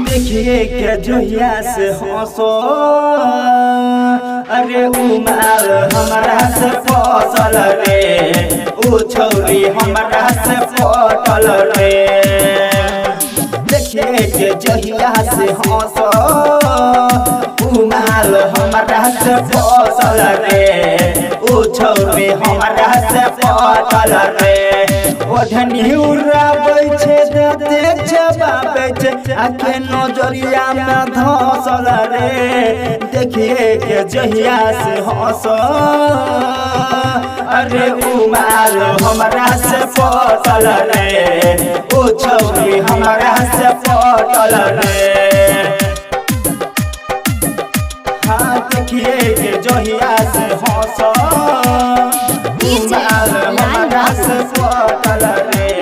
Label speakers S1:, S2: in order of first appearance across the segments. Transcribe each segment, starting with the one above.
S1: देखिए के जोहिया से हंसो अरे उमार हमारा से फसल रे उ छौरी हमारा से पटल रे। देखिए के जोहिया से हंसो उमार हमारा से फसल रे उ छौरी हमारा से पटल रे। ओढ़नी उड़ाबै छे देख छबाबै छे आखे नजरिया में धसल रे। देखिए के जहिया से हंस अरे उमाल हमरा से पटल रे उ छौरी हमरा से पटल रे। हाँ देखिए के जहिया से हंस उमाल हमरा से पटल रे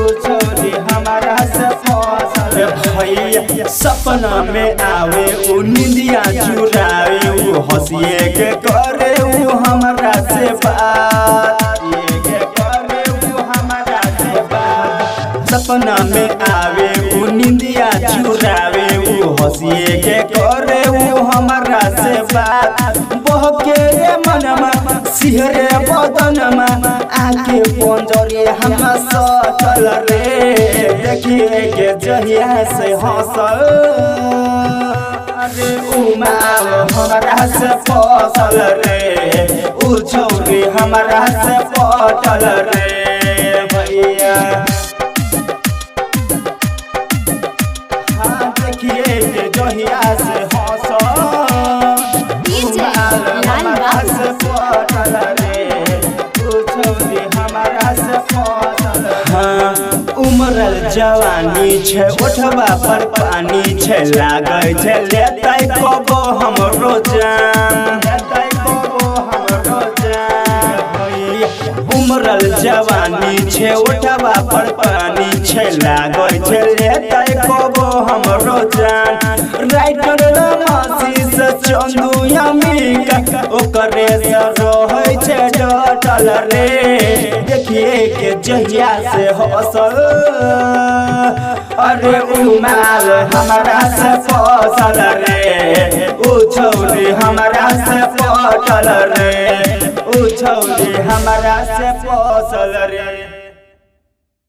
S1: उ छौरी हमरा से पटल भैया। सपना में आवे उ निंदिया चुरावे उ हंसिए के करे उ हमरा से बात ये करे उ हमरा से बात। सपना में आवे उ निंदिया चुरावे उ हंसिए के करे उ हमरा से बात। बहके मनमा सिहरे बदनमा आके पंजरे हम सटल रे। देखिए के जहिया से हंसल अरे उमाल हमरा से फसल रे उ छौरी हमरा से पटल रे भैया। हाँ देखिए के जहिया से हंसल हमरा से पटल रे उ छौरी हमरा से पटल। हाँ उमरल जवानी छे ओठवा पर पानी छे लागै छे लेतै कबो हमरो जान लेतै कबो हमरो जान। उमरल जवानी छे ओठवा पर पानी छे लागै छे लेतै कबो हमरो जान। राइटर रमासी से चंदू यामिका ओकरे से रहै छे डटल रे। देखिए के जहिया से हंसल अरे उमाल हमरा से फसल रे उ छौरी हमरा से पटल रे उ छौरी हमरा से फसल रे।